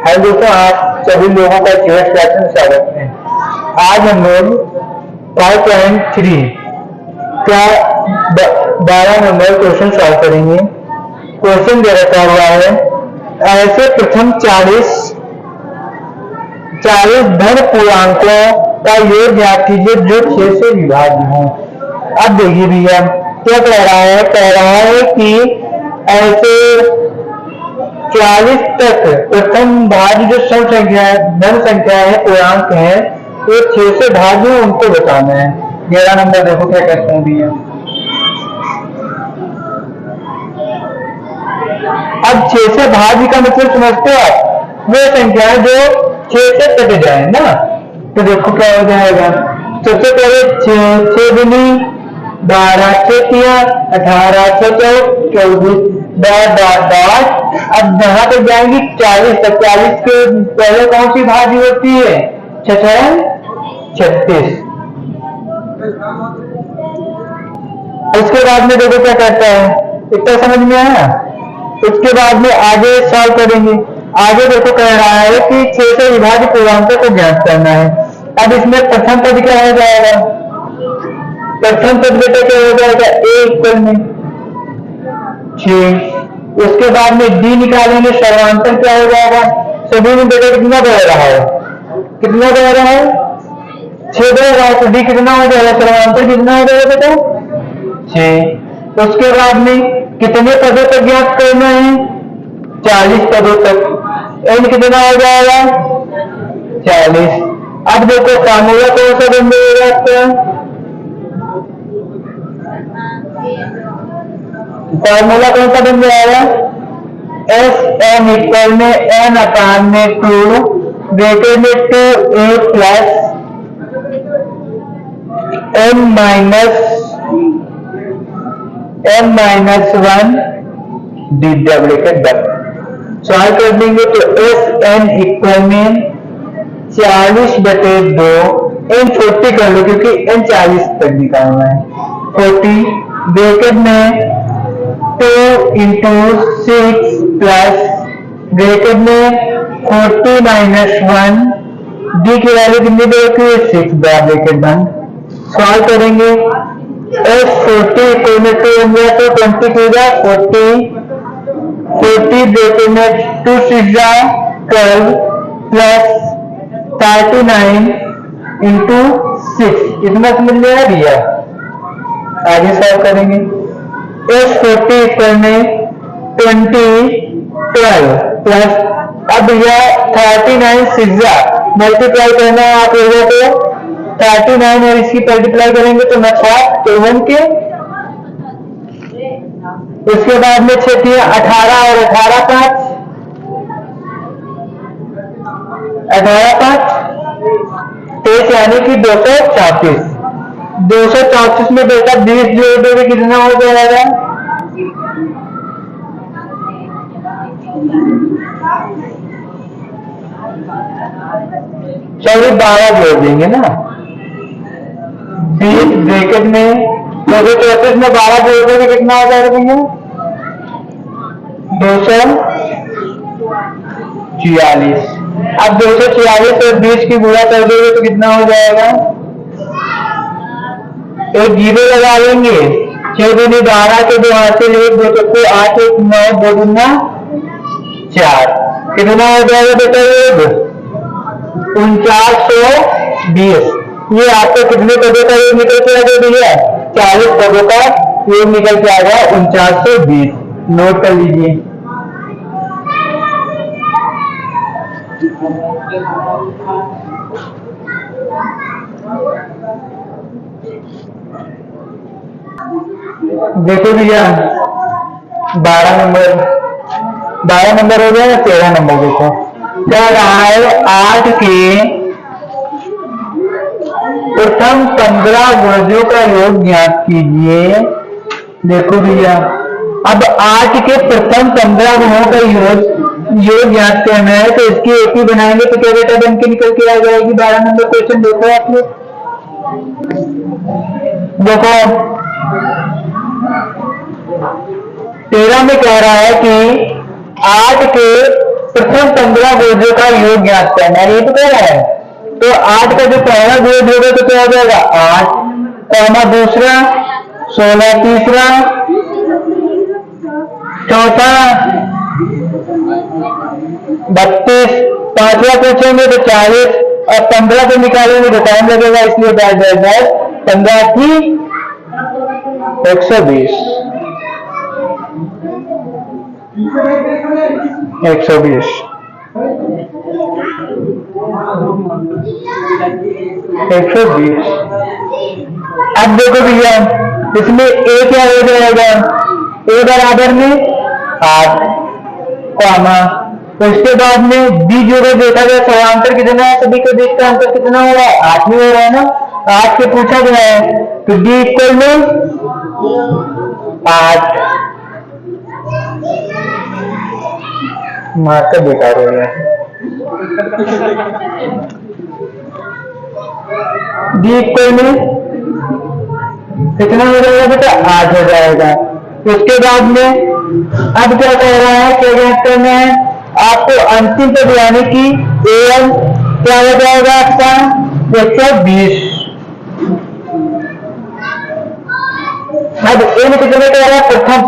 हाय दोस्तों, आप सभी लोगों का केवल क्लास में स्वागत है। आज हम लोग 5.3 का 12 नंबर क्वेश्चन सॉल्व करेंगे। क्वेश्चन दे रखा हुआ है, ऐसे प्रथम 40 धन पूर्णांकों का योग ज्ञात कीजिए जो 6 से विभाज्य हो। अब देखिए भैया क्या कह रहा है कि ऐसे 40 तक प्रथम भाज्य जो सम संख्या है, धन संख्या है, पूर्णांक है, तो 6 से भाज्य उनको बताना है। 11 नंबर देखो क्या कहते हैं भैया। अब 6 से भाज्य का मतलब समझते हो आप, वो संख्या है जो 6 से कट जाए ना। तो देखो क्या हो जाएगा। सबसे पहले 6 दूनी 12, 6 18, 6 24 डॉट। अब जहां तक जाएंगी 40 तक, 40 के पहले कौन सी भाज्य होती है? 36। उसके बाद में देखो क्या कहता है, इतना समझ में आया। उसके बाद में आगे सॉल्व करेंगे। आगे देखो कह रहा है कि 6 से विभाज्य पूर्णांकों को ज्ञात करना है। अब इसमें प्रथम पद क्या हो जाएगा? प्रथम पद बेटा क्या हो जाएगा? a इक्वल में 6। उसके बाद में d निकालेंगे, सर्वांतर क्या हो जाएगा? सभी में बेटा कितना दे रहा है? कितना दे रहा है? 6 दे रहा है, तो d कितना हो जाएगा? सर्वांतर कितना हो जाएगा बेटा? 6। उसके बाद में कितने पदों तक ज्ञात करना है? 40 पदों तक। n कितना हो जाएगा? 40। अब देखो फार्मूला कौन सा बन जाएगा आपका? फार्मूला कौन सा बन जाएगा? Sn इक्वल में n अपान में 2 ब्रैकेट में 2a plus n minus 1 D bracket बंद। सॉल्व कर देंगे तो Sn इक्वल में 40/2 n 40 कर लो क्योंकि n 40 तक निकालना है। 40 ब्रैकेट में 2 into 6 प्लस ब्रैकेट में 40 माइनस 1 डी की वैल्यू कितनी देगी? 6 ब्रैकेट बंद। सॉल्व करेंगे। S40 इक्वल में 2 बन गया तो 20 की जा 40 ब्रैकेट में 2 6 जा 12 प्लस 39 इंटू 6। इतना समझ में आ गया। आगे सॉल्व करेंगे। S40 इक्वल में 20 12 प्लस अब यह 39 6 मल्टीप्लाई करना है आप लोगों को। 39 और इसकी मल्टीप्लाई करेंगे तो 51 के। उसके बाद में 6 18 और 18 5 23 यानी कि 234। 234 में बेटा 20 जोड़ दोगे कितना हो जाएगा? चलिए 12 जोड़ देंगे ना। 20 ब्रैकेट में 234 में 12 जोड़ दोगे कितना हो जाएगा भैया? 246। अब 246 और 20 की गुणा कर दोगे तो कितना हो जाएगा? एक जीरो लगा लेंगे। 6 दूनी 12 के 2 हासिल 1 2 चक्को 8 1 9 2 दूना 4 कितना हो जाएगा बेटा? 4920। ये आपको कितने पदों का योग निकल के आ गया भैया? 40 पदों का योग निकल के आ गया 4920। नोट कर लीजिए। देखो भैया 12 नंबर हो गया। 13 नंबर देखो क्या रहा है? 8 के प्रथम 15 वर्गों का योग ज्ञात कीजिए। देखो भैया अब 8 के प्रथम 15 गुणों का योग ज्ञात करना है तो इसकी एक ही बनाएंगे तो क्या बेटा बन के निकल के आ जाएगी? 12 नंबर क्वेश्चन देखो आप लोग। देखो 13 में कह रहा है कि 8 के प्रथम 15 गुणों का योग ज्ञात करना है, ये तो कह रहा है। तो 8 का जो पहला गुण होगा तो क्या हो जाएगा 8, कॉमा दूसरा 16 तीसरा, चौथा 32, पांचवा पूछेंगे तो 40 और 15 को निकालेंगे तो टाइम लगेगा, इसलिए 15 की 120 120 120। अब देखो भैया इसमें ए क्या हो जाएगा, ए बराबर में 8, कॉमा उसके बाद में बी जो देखा गया समांतर कितना है, सभी के बीच का अंतर कितना हो रहा है 8 ही हो रहा है ना, 8 से पूछा गया है तो डी इक्वल में 8, मार्कर बेकार हो गया, डी इक्वल में कितना हो जाएगा बेटा 8 हो जाएगा। उसके बाद में अब क्या कह रहा है, क्या ज्ञात करना है आपको, अंतिम पद यानी कि एम क्या हो जाएगा आपका 120। अब एम कितने कह रहा है, प्रथम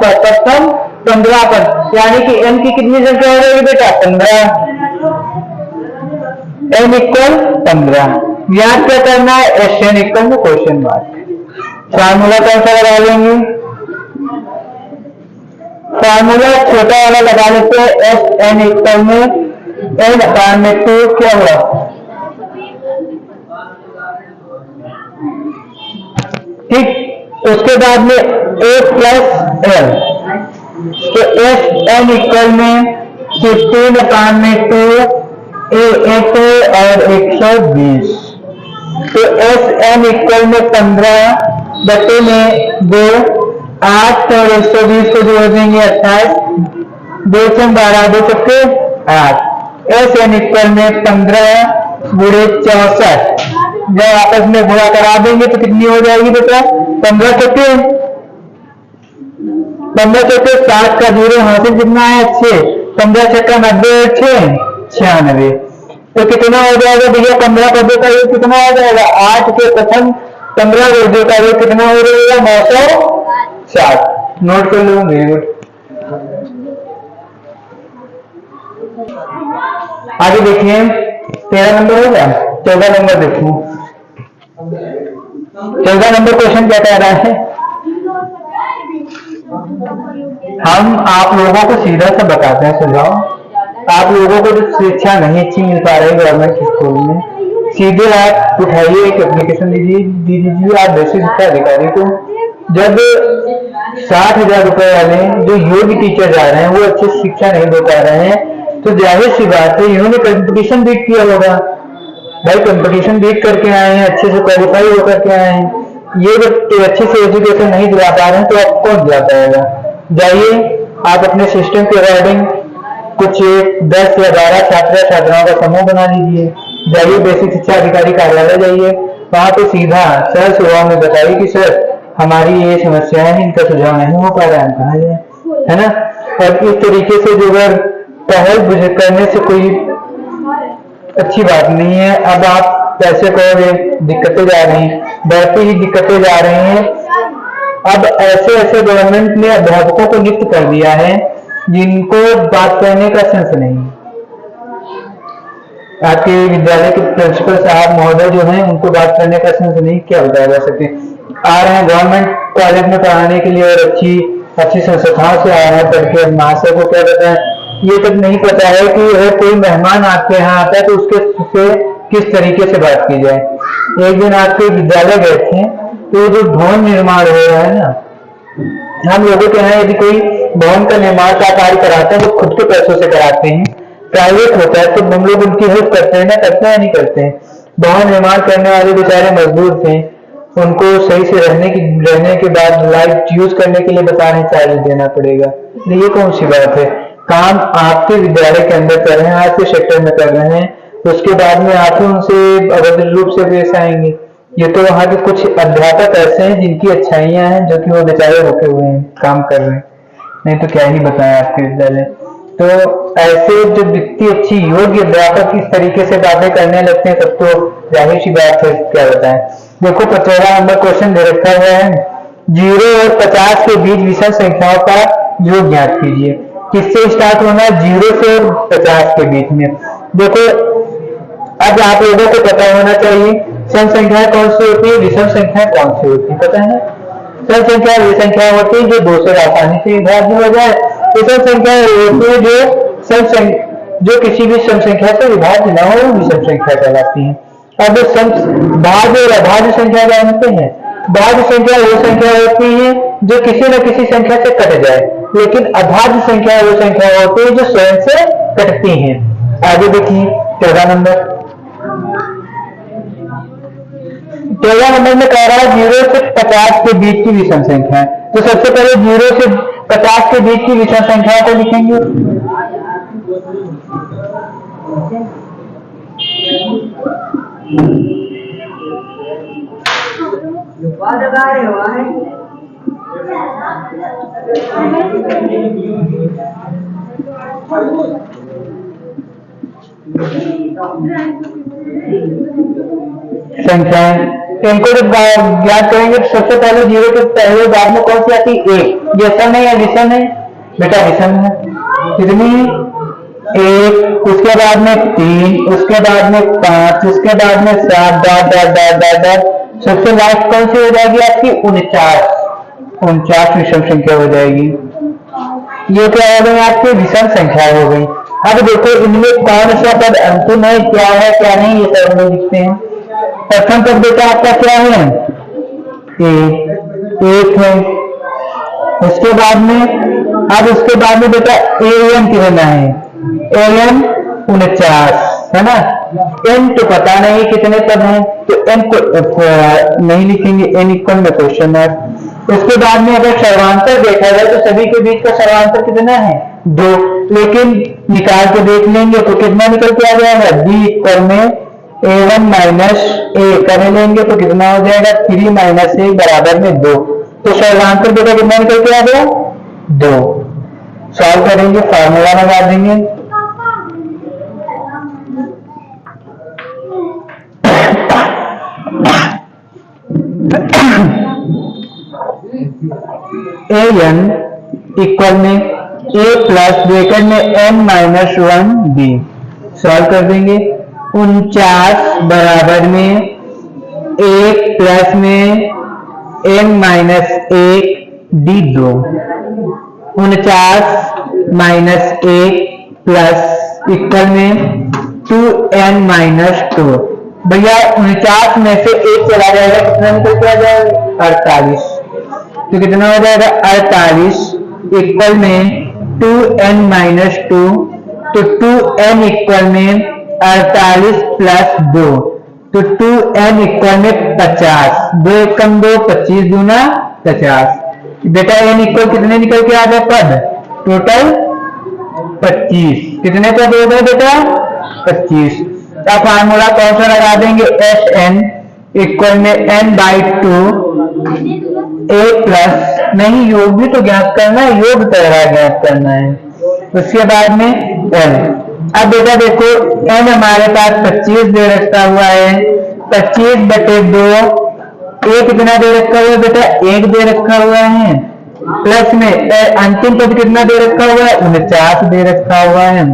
15 पद यानी कि एम की कितनी संख्या हो जाएगी बेटा 15, एम इक्वल 15। याद क्या करना है, एस एन इक्वल में क्वेश्चन मार्क, फार्मूला कौन सा लगा लेंगे, फार्मूला छोटा वाला लगा लेते हैं, एस एन इक्वल में एन अपान में 2 क्या हुआ, ठीक। उसके बाद में ए प्लस एल, तो एस एन इक्वल में 15 अपान में 2 ए 1 और 120, तो एस एन इक्वल में 15 बटे में 2, 8 और 120 को जोड़ देंगे 28, 2 से 12 2 चक्के 8, एस एन इक्वल में 15 गुणे 64, जब आपस में गुणा करा देंगे तो कितनी हो जाएगी बेटा 15 चक्के 60 का 0 हासिल कितना है 6, 15 छक्का 90 और 6 96, तो कितना हो जाएगा भैया 15 पदों का योग कितना हो जाएगा, 8 के प्रथम 15 वर्गों का योग कितना हो जाएगा 960, नोट कर लूंगी। आगे देखिए 13 नंबर हो गया, 14 नंबर देखिए, 14 नंबर क्वेश्चन क्या कह रहा है, हम आप लोगों को सीधा सा बताते हैं सुझाव, आप लोगों को जो शिक्षा नहीं अच्छी मिल पा रही गवर्नमेंट स्कूल में, सीधे आप उठाइए एक एप्लीकेशन दीजिए आप बेसिक शिक्षा अधिकारी को, जब 60,000 रुपए वाले जो योग्य टीचर जा रहे हैं वो अच्छी शिक्षा नहीं दे पा रहे हैं, तो जाहिर सी बात है इन्होंने कंपटीशन बीट किया होगा, भाई कंपटीशन बीट करके आए हैं, अच्छे से क्वालिफाई होकर के आए हैं, ये जब अच्छे से एजुकेशन नहीं दिला पा रहे हैं तो आप कौन दिला पाएगा। जाइए आप अपने सिस्टम के अकॉर्डिंग कुछ 10 या 12 छात्र छात्राओं का समूह बना लीजिए, जाइए बेसिक शिक्षा अधिकारी कार्यालय जाइए, वहां पे सीधा सर सुबह में बताइए कि सर हमारी ये समस्या है, इनका सुझाव नहीं हो पा रहा है, कहा जाए, है ना। और इस तरीके से जो अगर पहल करने से कोई अच्छी बात नहीं है। अब आप कैसे कहोगे, दिक्कतें जा रही हैं, बढ़ती ही दिक्कतें जा रही हैं। अब ऐसे ऐसे गवर्नमेंट ने अध्यापकों को नियुक्त कर दिया है जिनको बात करने का सेंस नहीं। आपके विद्यालय के प्रिंसिपल साहब महोदय जो हैं उनको बात करने का सेंस नहीं, क्या बताया जा सके। आ रहे हैं गवर्नमेंट कॉलेज में पढ़ाने के लिए और अच्छी संस्थाओं से आ रहे हैं पढ़ के, महाशय को क्या कहते हैं ये तक नहीं पता है कि अगर कोई मेहमान आपके यहाँ आता है तो उसके किस तरीके से बात की जाए। एक दिन आपके विद्यालय गए थे तो जो भवन निर्माण हो रहा है ना, हम लोगों के यहाँ यदि कोई भवन का निर्माण का कार्य कराते हैं वो खुद के पैसों से कराते हैं, प्राइवेट होता है तो हम लोग उनकी हेल्प करते हैं ना, करते हैं नहीं करते हैं। भवन निर्माण करने वाले बेचारे मजदूर थे, उनको सही से रहने के बाद लाइट यूज करने के लिए बता रहे चार्ज देना पड़ेगा, ये कौन सी बात है। काम आपके विद्यालय के अंदर कर रहे हैं, आपके सेक्टर में कर रहे हैं, उसके बाद में आप ही उनसे अवैध रूप से पेश आएंगे। ये तो वहाँ के कुछ अध्यापक ऐसे हैं जिनकी अच्छाइयां हैं जो कि वो बेचारे होके हुए हैं, काम कर रहे हैं, नहीं तो क्या ही बताएं आपके विद्यालय। तो ऐसे जो व्यक्ति अच्छी योग्य व्यापक इस तरीके से बातें करने लगते हैं तब तो जाहिर सी बात है क्या बताएं। देखो 15 नंबर क्वेश्चन दे रखा हुआ है 0 और 50 के बीच विषम संख्याओं का योग ज्ञात कीजिए। किससे स्टार्ट होना है? 0 से 50 के बीच में। देखो अब आप लोगों को पता होना चाहिए सम संख्याएं कौन सी होती है, विषम संख्याएं कौन सी होती है, पता है ना? सम संख्या वे संख्या होती है जो 2 से आसानी से विभाज्य हो जाए। विषम संख्या होती है जो किसी भी सम संख्या से विभाज्य न हो, विषम संख्या कहलाती है। अब सम भाज्य और अभाज्य संख्या जानते हैं। भाज्य संख्या वो संख्या होती है जो किसी न किसी संख्या से कट जाए, लेकिन अभाज्य संख्या वो संख्या होती है जो स्वयं से कटती है। आगे देखिए 14 नंबर में कह रहा है 0 से 50 के बीच की विषम संख्या है। तो सबसे पहले 0 से 50 के बीच की विषम संख्या को लिखेंगे। संख्याएं इनको जब ज्ञात करेंगे तो सबसे पहले 0 के पहले बाद में कौन सी आती है? 1। ये सम है या विषम है? बेटा विषम है। कितनी? 1, उसके बाद में 3, उसके बाद में 5, उसके बाद में 7, डॉट सबसे लास्ट कौन सी हो जाएगी आपकी? 49 विषम संख्या हो जाएगी। ये क्या हो गई आपकी? विषम संख्या हो गई। अब देखो इनमें कौन सा पद अंतिम है, क्या है क्या नहीं, ये सब हम लिखते हैं। प्रथम पद बेटा आपका क्या है? 1 है। उसके बाद में बेटा an कितना है? an 49 है ना। n तो पता नहीं कितने पद हैं तो n को नहीं लिखेंगे, n इक्वल में क्वेश्चन मार्क। उसके बाद में अगर सर्वांतर देखा जाए तो सभी के बीच का सर्वांतर कितना है? 2। लेकिन निकाल के देख लेंगे तो कितना निकल के आ जाएगा? b इक्वल में a1 माइनस a कर लेंगे तो कितना हो जाएगा? 3 माइनस a बराबर में 2। तो सर्वांतर बेटा कितना निकल के आ गया? 2। सॉल्व करेंगे, फार्मूला लगा देंगे। an इक्वल में a प्लस ब्रैकेट में n माइनस 1 b। सॉल्व कर देंगे। 49 बराबर में 1 प्लस में n minus 1 d 2। 49 minus 1 plus equal में 2n माइनस 2। भैया 49 में से 1 चला जाएगा, कितना निकल के आ जाएगा? 48। तो कितना हो जाएगा? 48 इक्वल में 2n माइनस 2। तो 2n इक्वल में 48 प्लस 2 तो 2n इक्वल में 50। 2 एकम 2, 25 दूना 50। बेटा n इक्वल कितने निकल के आ गए पद? टोटल 25। कितने पद हो गए बेटा? 25। का फार्मूला कौन सा लगा देंगे? Sn इक्वल में n/2 a प्लस नहीं, योग भी तो ज्ञात करना है, योग तरह ज्ञात करना है। उसके बाद में n। अब बेटा देखो n हमारे पास 25 दे रखा हुआ है। 25/2 a कितना दे रखा हुआ है बेटा? 1 दे रखा हुआ है। प्लस में अंतिम पद कितना दे रखा हुआ है? 49 दे रखा हुआ है।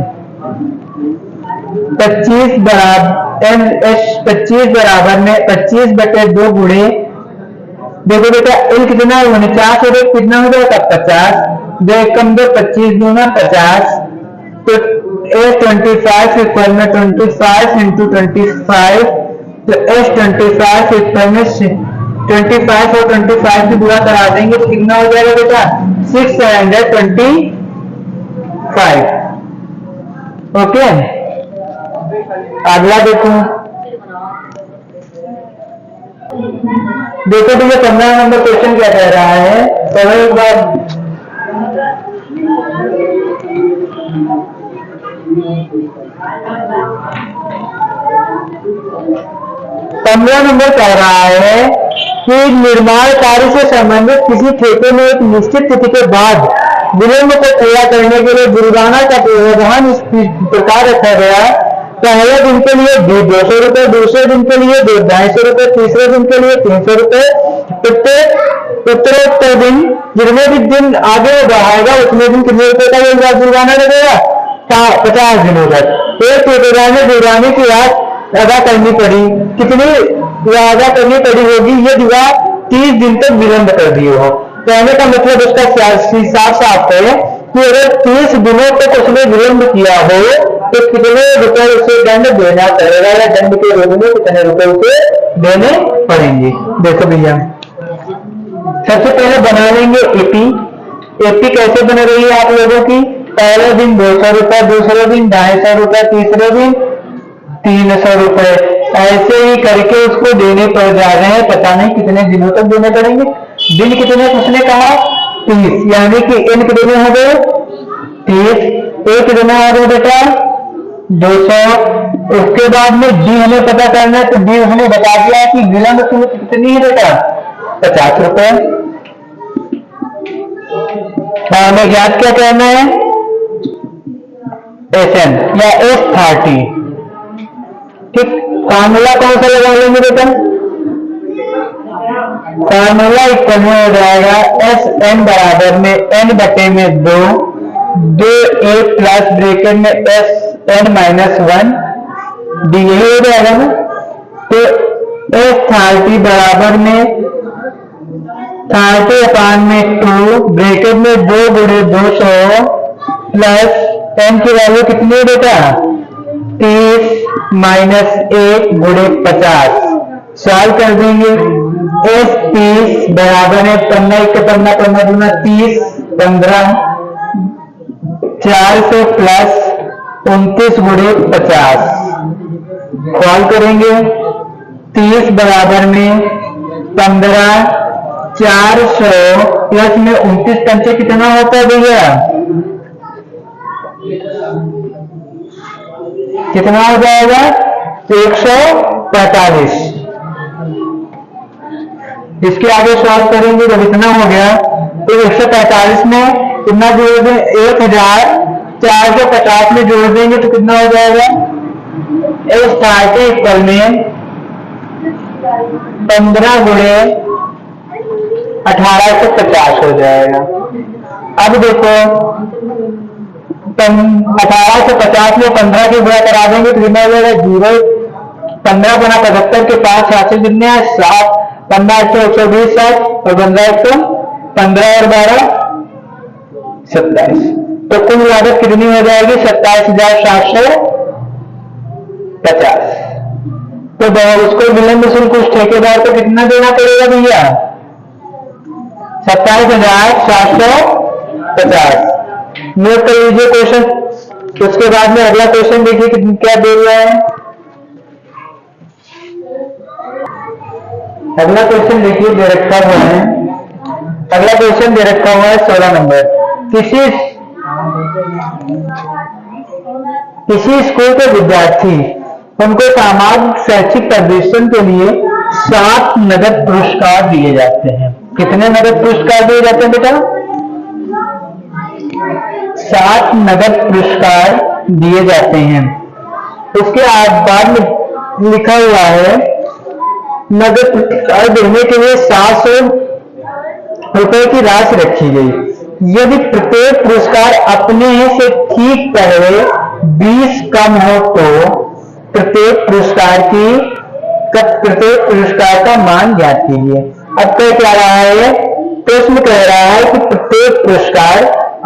25 बराबर में 25/2 गुणे, देखो बेटा n कितना है? 49 और 1 कितना हो जाएगा? 50। 2 एकम 2, 25 दूना 50। तो a25 इक्वल में 25 इंटू 25। तो s25 इक्वल में 25 और 25 से गुणा करा देंगे तो कितना हो जाएगा बेटा? 625। ओके, अगला देखो भैया 15 नंबर क्वेश्चन क्या कह रहा है? चलो एक बार 15 नंबर कह रहा है कि निर्माण कार्य से संबंधित किसी ठेके में एक निश्चित तिथि के बाद विलंब को पूरा करने के लिए जुर्माना का प्रावधान इस प्रकार रखा गया। पहले दिन के लिए 200 रुपए, दूसरे दिन के लिए 250 रुपए, तीसरे दिन के लिए 300 रुपए, उत्तरोत्तर दिन जितने भी दिन आगे बढ़ाएगा उतने दिन कितने रुपए का जुर्माना लगेगा? 50 दिनों तक। एक ठेकेदार ने जुर्माने की राशि अदा करनी पड़ी, कितनी अदा करनी पड़ी होगी? ये दीवार 30 दिन तक विलंब कर दिए हो। कहने का मतलब उसका साफ साफ है कि अगर 30 दिनों तक उसने विलंब किया हो तो कितने रुपए उसे दंड देना पड़ेगा, या दंड के रूप में कितने रुपए उसे देने पड़ेंगे। देखो भैया, सबसे पहले बना लेंगे एपी। एपी कैसे बन रही है आप लोगों की? पहले दिन 200 रुपए, दूसरे दिन 250 रुपए, तीसरे दिन 300 रुपए, ऐसे ही करके उसको देने पड़ जा रहे हैं। पता नहीं कितने दिनों तक देने पड़ेंगे। दिन कितने उसने कहा? 30, यानी कि इन कितने हो गए? 30। एक कितना हो गया बेटा? 200। उसके बाद में डी हमें पता करना है, तो डी हमें बता दिया कि विलंब शुल्क कितनी है बेटा? 50 रुपए। हमें ज्ञात क्या करना है? SN या S30। ठीक, फार्मूला कौन सा लगा लेंगे बेटा? फार्मूला इक्वल में हो जाएगा SN बराबर में N बटे में 2 A प्लस ब्रैकेट में SN माइनस 1 D, यही हो जाएगा ना। तो S30 बराबर में 30/2 ब्रैकेट में 2 गुणे 200 प्लस N की वैल्यू कितनी है बेटा? 30 माइनस 1 गुणे 50। सॉल्व कर देंगे। S30 बराबर है 15 30 15 400 प्लस 29 गुणे 50। सॉल्व करेंगे। 30 बराबर में 15 400 प्लस में 29 पंचे कितना होता है भैया? कितना हो जाएगा? 145। इसके आगे सॉल्व करेंगे। जब इतना हो गया तो 145 में कितना जोड़ दें? 1450 में जोड़ देंगे तो कितना हो जाएगा? S30 इक्वल में 15 गुणे 1850 हो जाएगा। अब देखो 1850 में 15 की गुणा करा देंगे तो कितना हो जाएगा? 0। 15 गुना 75 के 5 हाथ से कितने हैं? 7। 15 120 7 और 15 15 और 12 27। तो कुल लागत कितनी हो जाएगी? 27,750। तो उसको विलंब शुल्क उस ठेकेदार को कितना देना पड़ेगा भैया? 27,750। नोट कर लीजिए क्वेश्चन। उसके बाद में अगला क्वेश्चन देखिए क्या दे रहा है। अगला क्वेश्चन देखिए दे रखा हुआ है। अगला क्वेश्चन दे रखा हुआ है 16 नंबर। किसी स्कूल के विद्यार्थी उनको सामाजिक शैक्षिक प्रदर्शन के लिए 7 नगद पुरस्कार दिए जाते हैं। कितने नगद पुरस्कार दिए जाते हैं बेटा? 7 नगद पुरस्कार दिए जाते हैं। उसके बाद में लिखा हुआ है नगद पुरस्कार देने के लिए 700 रुपए की राशि रखी गई। यदि प्रत्येक पुरस्कार अपने से ठीक पहले 20 कम हो तो प्रत्येक पुरस्कार का मान ज्ञात कीजिए। अब कह क्या रहा है? प्रश्न कह रहा है कि प्रत्येक पुरस्कार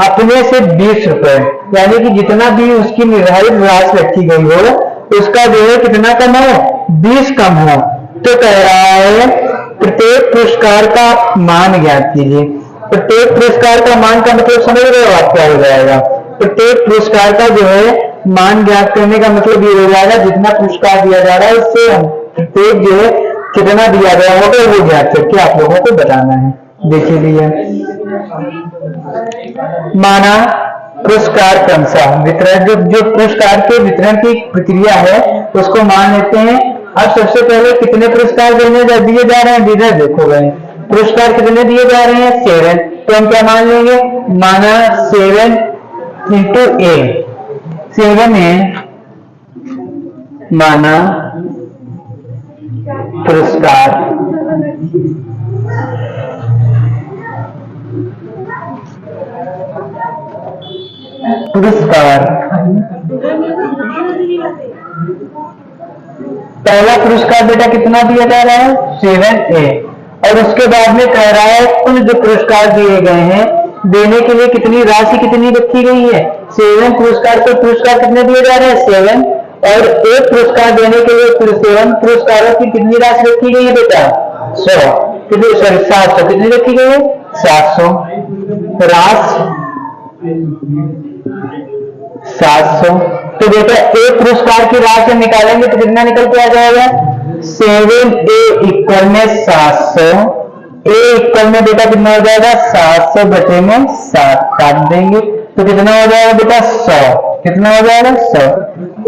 अपने से 20 रुपए, यानी कि जितना भी उसकी निर्धारित राशि रखी गई हो उसका जो है कितना कम हो? 20 कम हो। तो कह रहा है प्रत्येक पुरस्कार का मान ज्ञात कीजिए। प्रत्येक पुरस्कार का मान का मतलब समझ रहे हो आप क्या हो जाएगा? प्रत्येक पुरस्कार का जो है मान ज्ञात करने का मतलब ये हो जाएगा जितना पुरस्कार दिया जा रहा है उससे प्रत्येक जो है कितना दिया गया होगा वो ज्ञात करके आप लोगों को बताना है। देखिए भैया, माना पुरस्कार क्रमशः वितरण, जो पुरस्कार के वितरण की प्रक्रिया है उसको मान लेते हैं। अब सबसे पहले कितने पुरस्कार दिए जा रहे हैं? इधर देखो भाई, पुरस्कार कितने दिए जा रहे हैं 7, तो हम क्या मान लेंगे, माना 7 इंटू ए, 7 है माना पुरस्कार, पहला पुरस्कार बेटा कितना दिया जा रहा है 7A, और उसके बाद में कह रहा है कुल जो पुरस्कार दिए गए हैं देने के लिए कितनी राशि कितनी रखी गई है 7 पुरस्कार को, पुरस्कार कितने दिए जा रहे हैं 7, और एक पुरस्कार देने के लिए 7 पुरस्कारों की कितनी राशि रखी गई है बेटा 100, कितनी, सॉरी 700, कितनी रखी गई है 700 राशि 700। तो बेटा एक पुरस्कार की राशि निकालेंगे तो कितना निकल के आ जाएगा 7A इक्वल में 700, ए इक्वल में बेटा कितना हो जाएगा 700 बटे में 7 काट देंगे तो कितना हो जाएगा बेटा 100, कितना हो जाएगा 100।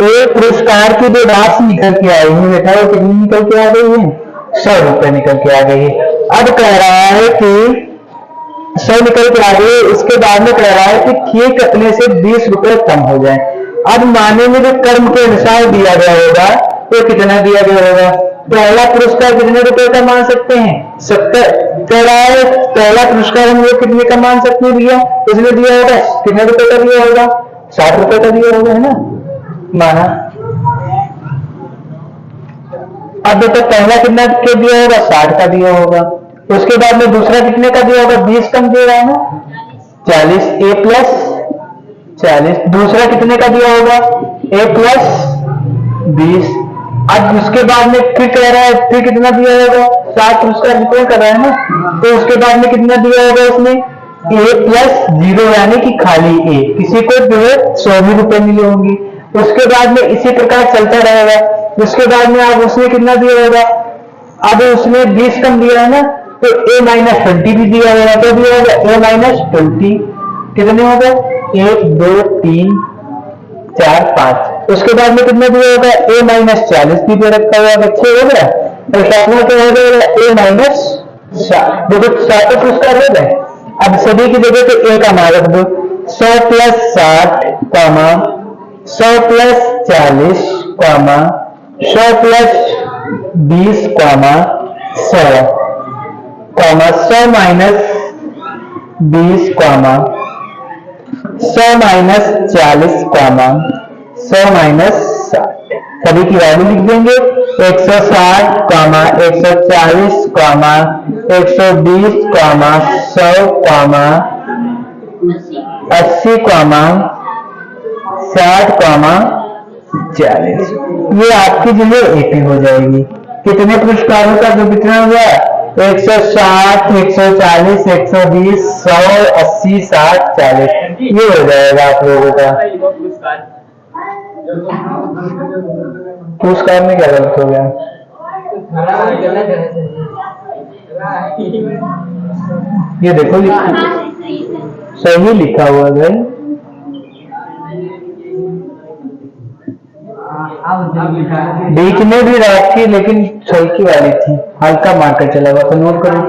एक पुरस्कार की जो राशि निकल के आई है बेटा वो कितनी निकल के आ गई है 100 रुपए निकल के आ गई है। अब कह रहा है कि 100 निकल के आ गई है, इसके बाद में कह रहा है कि ठीक अपने से 20 रुपए कम हो जाए। अब माने में जो कर्म के अनुसार दिया गया होगा तो कितना दिया गया होगा, पहला पुरस्कार कितने रुपए का मान सकते हैं 70, कह रहा है पहला पुरस्कार हम लोग कितने का मान सकते हैं भैया, इसने दिया होगा कितने रुपए का दिया होगा 60 रुपए का दिया होगा, है ना माना। अब बेटा पहला कितना के दिया होगा 60 का दिया होगा, उसके बाद में दूसरा कितने का दिया होगा 20 कम दिया है ना 40, A प्लस 40, दूसरा कितने का दिया होगा A प्लस 20। अब उसके बाद में फिर कह रहा है फिर कितना दिया होगा 60 पुरस्कार रिटर्न कर रहा है ना, तो उसके बाद में कितना दिया होगा उसने A प्लस 0 यानी कि खाली A, किसी को जो है 100 रुपए मिले होंगे। उसके बाद में इसी प्रकार चलता रहेगा, उसके बाद में अब उसने कितना दिया होगा, अब उसने 20 कम दिया है ना तो A माइनस 20 भी दिया होगा, तो दिया होगा A माइनस 20, कितने होगा 1 2 3 4 5, उसके बाद में कितना दिया होगा A माइनस 40 भी दे रखा हुआ, अच्छे हो गया, और साथ में क्या हो गया A माइनस 60, देखो 60 पुरस्कार हो गए। अब सभी की जगह पे A का मान रख दो, 100 plus 60 comma 100 plus 40 comma 100 plus 20 comma 100 comma 100 minus 20 comma 100 minus 40 comma 100 minus 60, सभी की वैल्यू लिख देंगे 160 comma 140 comma 120 comma 100 comma 80 comma 60 comma 40, ये आपकी जो है AP हो जाएगी। कितने पुरस्कारों का जो वितरण हुआ 160 140 120 100 80 60 40, ये हो जाएगा आप लोगों का। पुरस्कार में क्या गलत हो गया, ये देखो सही लिखा हुआ है, बीच में भी रात की लेकिन छलकी वाली थी, हल्का मार्कर चला हुआ, तो नोट करो।